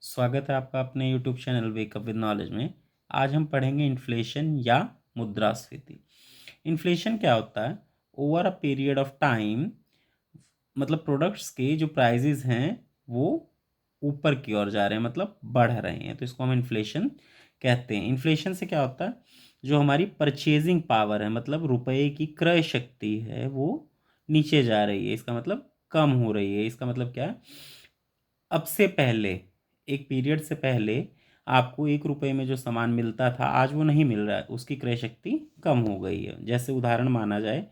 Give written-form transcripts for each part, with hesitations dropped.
स्वागत है आपका अपने YouTube channel wake up with knowledge में। आज हम पढ़ेंगे इन्फ्लेशन या मुद्रास्फीति। इन्फ्लेशन क्या होता है? Over a period of time, मतलब प्रोडक्ट्स के जो प्राइजेज हैं वो ऊपर की ओर जा रहे हैं, मतलब बढ़ रहे हैं, तो इसको हम इन्फ्लेशन कहते हैं। इन्फ्लेशन से क्या होता है? जो हमारी परचेजिंग पावर है, मतलब रुपए की क्रय शक्ति है, वो नीचे जा रही है। इसका मतलब कम हो रही है। इसका मतलब क्या है? अब से पहले, एक पीरियड से पहले आपको 1 रुपए में जो सामान मिलता था, आज वो नहीं मिल रहा है, उसकी क्रय शक्ति कम हो गई है। जैसे उदाहरण माना जाए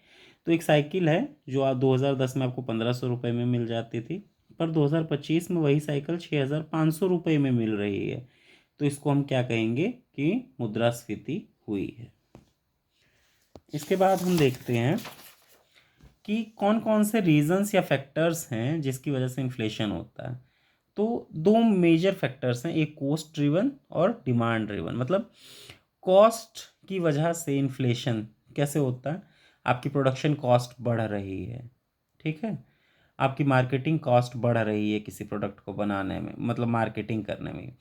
तो एक साइकिल है जो 2010 में आपको 1500 रुपये में मिल जाती थी, पर 2025 में वही साइकिल 6500 रुपये में मिल रही है। तो इसको हम क्या कहेंगे कि मुद्रास्फीति हुई है। इसके बाद हम देखते हैं कि कौन कौन से रीजंस या फैक्टर्स हैं जिसकी वजह से इन्फ्लेशन होता है। तो दो मेजर फैक्टर्स हैं, एक कॉस्ट ड्रिवन और डिमांड ड्रिवन। मतलब कॉस्ट की वजह से इन्फ्लेशन कैसे होता है? आपकी प्रोडक्शन कॉस्ट बढ़ रही है, ठीक है, आपकी मार्केटिंग कॉस्ट बढ़ रही है किसी प्रोडक्ट को बनाने में, मतलब मार्केटिंग करने में,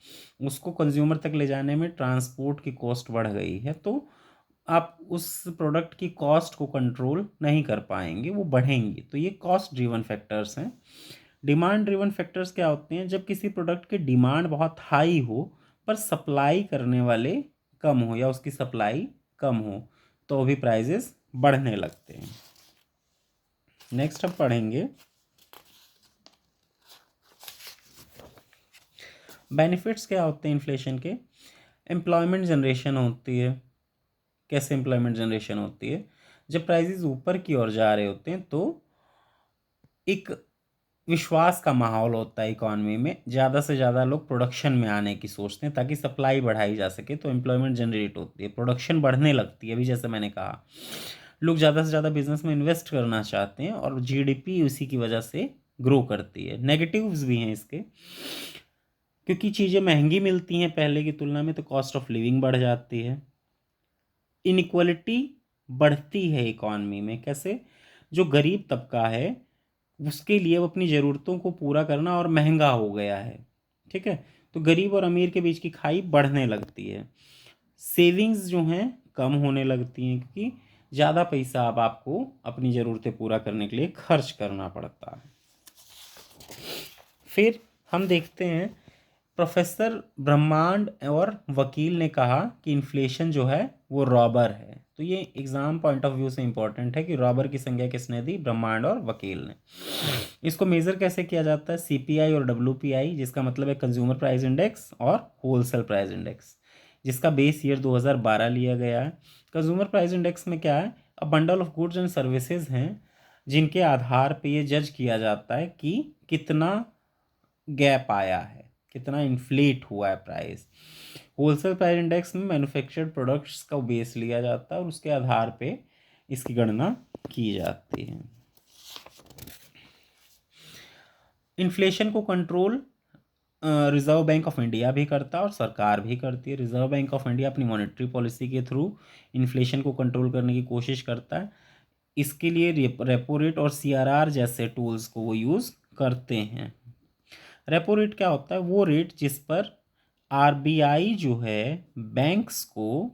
उसको कंज्यूमर तक ले जाने में ट्रांसपोर्ट की कॉस्ट बढ़ गई है, तो आप उस प्रोडक्ट की कॉस्ट को कंट्रोल नहीं कर पाएंगे, वो बढ़ेंगी। तो ये कॉस्ट ड्रिवन फैक्टर्स हैं। डिमांड ड्रिवन फैक्टर्स क्या होते हैं? जब किसी प्रोडक्ट की डिमांड बहुत हाई हो पर सप्लाई करने वाले कम हो या उसकी सप्लाई कम हो, तो भी प्राइजेस बढ़ने लगते हैं। नेक्स्ट हम पढ़ेंगे बेनिफिट्स क्या होते हैं इन्फ्लेशन के। एम्प्लॉयमेंट जनरेशन होती है। कैसे एम्प्लॉयमेंट जनरेशन होती है? जब प्राइजेस ऊपर की ओर जा रहे होते हैं तो एक विश्वास का माहौल होता है इकॉनमी में, ज़्यादा से ज़्यादा लोग प्रोडक्शन में आने की सोचते हैं ताकि सप्लाई बढ़ाई जा सके, तो एम्प्लॉयमेंट जनरेट होती है, प्रोडक्शन बढ़ने लगती है। अभी जैसे मैंने कहा, लोग ज़्यादा से ज़्यादा बिजनेस में इन्वेस्ट करना चाहते हैं और जीडीपी उसी की वजह से ग्रो करती है। नेगेटिव्स भी हैं इसके, क्योंकि चीज़ें महंगी मिलती हैं पहले की तुलना में, तो कॉस्ट ऑफ लिविंग बढ़ जाती है। इनइक्वालिटी बढ़ती है इकॉनमी में। कैसे? जो गरीब तबका है उसके लिए वो अपनी ज़रूरतों को पूरा करना और महंगा हो गया है, ठीक है, तो गरीब और अमीर के बीच की खाई बढ़ने लगती है। सेविंग्स जो हैं कम होने लगती हैं, क्योंकि ज़्यादा पैसा अब आपको अपनी ज़रूरतें पूरा करने के लिए खर्च करना पड़ता है। फिर हम देखते हैं, प्रोफेसर ब्रह्मांड और वकील ने कहा कि इन्फ्लेशन जो है वो रॉबर है। तो ये एग्जाम पॉइंट ऑफ व्यू से इंपॉर्टेंट है कि रॉबर की संज्ञा किसने दी? ब्रह्मांड और वकील ने। इसको मेजर कैसे किया जाता है? सीपीआई और डब्ल्यूपीआई, जिसका मतलब है कंज्यूमर प्राइस इंडेक्स और होलसेल प्राइस इंडेक्स, जिसका बेस ईयर 2012 लिया गया है। कंज्यूमर प्राइस इंडेक्स में क्या है? A bundle of goods and services हैं जिनके आधार पे ये जज किया जाता है कि कितना गैप आया है, कितना इन्फ्लेट हुआ है प्राइस। होलसेल प्राइस इंडेक्स में मैन्युफैक्चर्ड प्रोडक्ट्स का बेस लिया जाता है और उसके आधार पे इसकी गणना की जाती है। इन्फ्लेशन को control reserve bank of India भी करता है और सरकार भी करती है। रिजर्व बैंक ऑफ इंडिया अपनी मॉनेटरी पॉलिसी के थ्रू इन्फ्लेशन को कंट्रोल करने की कोशिश करता है। इसके लिए रेपो रेट और सीआरआर जैसे टूल्स को वो यूज़ करते हैं। रेपो रेट क्या होता है? वो रेट जिस पर आरबीआई जो है बैंक्स को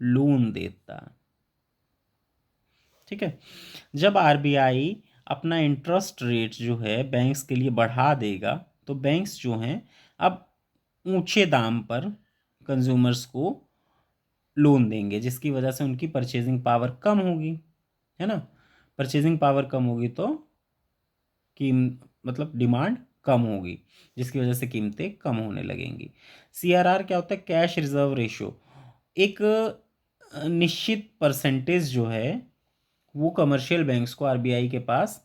लोन देता है, ठीक है। जब आरबीआई अपना इंटरेस्ट रेट जो है बैंक्स के लिए बढ़ा देगा, तो बैंक्स जो हैं अब ऊंचे दाम पर कंज्यूमर्स को लोन देंगे, जिसकी वजह से उनकी परचेजिंग पावर कम होगी, है ना। परचेजिंग पावर कम होगी तो कीम मतलब डिमांड कम होगी, जिसकी वजह से कीमतें कम होने लगेंगी। सीआरआर क्या होता है? Cash reserve ratio. एक निश्चित परसेंटेज जो है वो कमर्शियल बैंक्स को आरबीआई के पास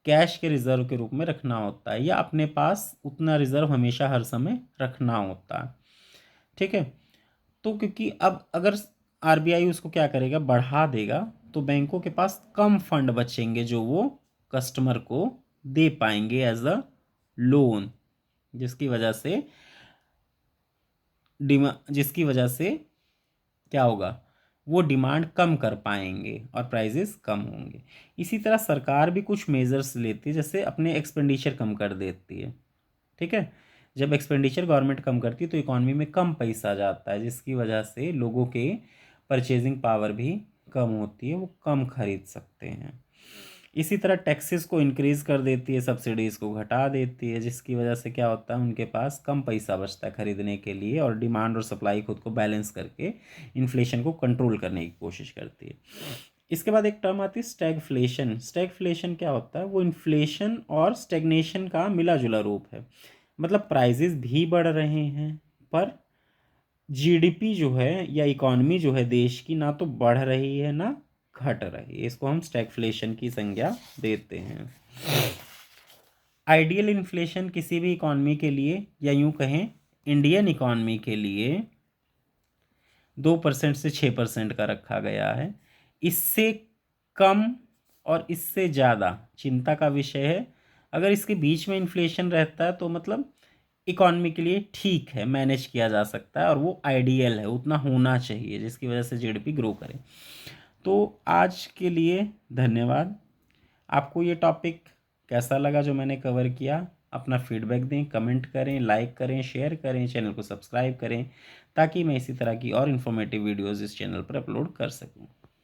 कैश के रिजर्व के रूप में रखना होता है, या अपने पास उतना रिजर्व हमेशा हर समय रखना होता है, ठीक है। तो क्योंकि अब अगर आरबीआई उसको क्या करेगा? बढ़ा देगा, तो बैंकों के पास कम फंड बचेंगे जो वो कस्टमर को दे पाएंगे एज अ लोन, जिसकी वजह से जिसकी वजह से क्या होगा? वो डिमांड कम कर पाएंगे और प्राइजेस कम होंगे। इसी तरह सरकार भी कुछ मेजर्स लेती है, जैसे अपने एक्सपेंडिचर कम कर देती है, ठीक है। जब एक्सपेंडिचर गवर्नमेंट कम करती है तो इकॉनमी में कम पैसा जाता है, जिसकी वजह से लोगों के परचेजिंग पावर भी कम होती है, वो कम खरीद सकते हैं। इसी तरह टैक्सेस को इंक्रीज़ कर देती है, सब्सिडीज़ को घटा देती है, जिसकी वजह से क्या होता है, उनके पास कम पैसा बचता है खरीदने के लिए, और डिमांड और सप्लाई खुद को बैलेंस करके इन्फ्लेशन को कंट्रोल करने की कोशिश करती है। इसके बाद एक टर्म आती है स्टैगफ्लेशन। स्टैगफ्लेशन क्या होता है, वो इन्फ्लेशन और स्टेगनेशन का मिला जुला रूप है। मतलब प्राइजेस भी बढ़ रहे हैं, पर जीडीपी जो है या इकॉनमी जो है देश की, ना तो बढ़ रही है ना घट रही है। इसको हम स्टैगफ्लेशन की संज्ञा देते हैं। आइडियल इन्फ्लेशन किसी भी इकॉनमी के लिए, या यूं कहें इंडियन इकॉनमी के लिए, 2% से 6% का रखा गया है। इससे कम और इससे ज़्यादा चिंता का विषय है। अगर इसके बीच में इन्फ्लेशन रहता है तो मतलब इकॉनमी के लिए ठीक है, मैनेज किया जा सकता है, और वो आइडियल है, उतना होना चाहिए जिसकी वजह से जीडीपी ग्रो करे। तो आज के लिए धन्यवाद। आपको ये टॉपिक कैसा लगा जो मैंने कवर किया? अपना फीडबैक दें, कमेंट करें, लाइक करें, शेयर करें, चैनल को सब्सक्राइब करें, ताकि मैं इसी तरह की और इन्फॉर्मेटिव वीडियोज़ इस चैनल पर अपलोड कर सकूं।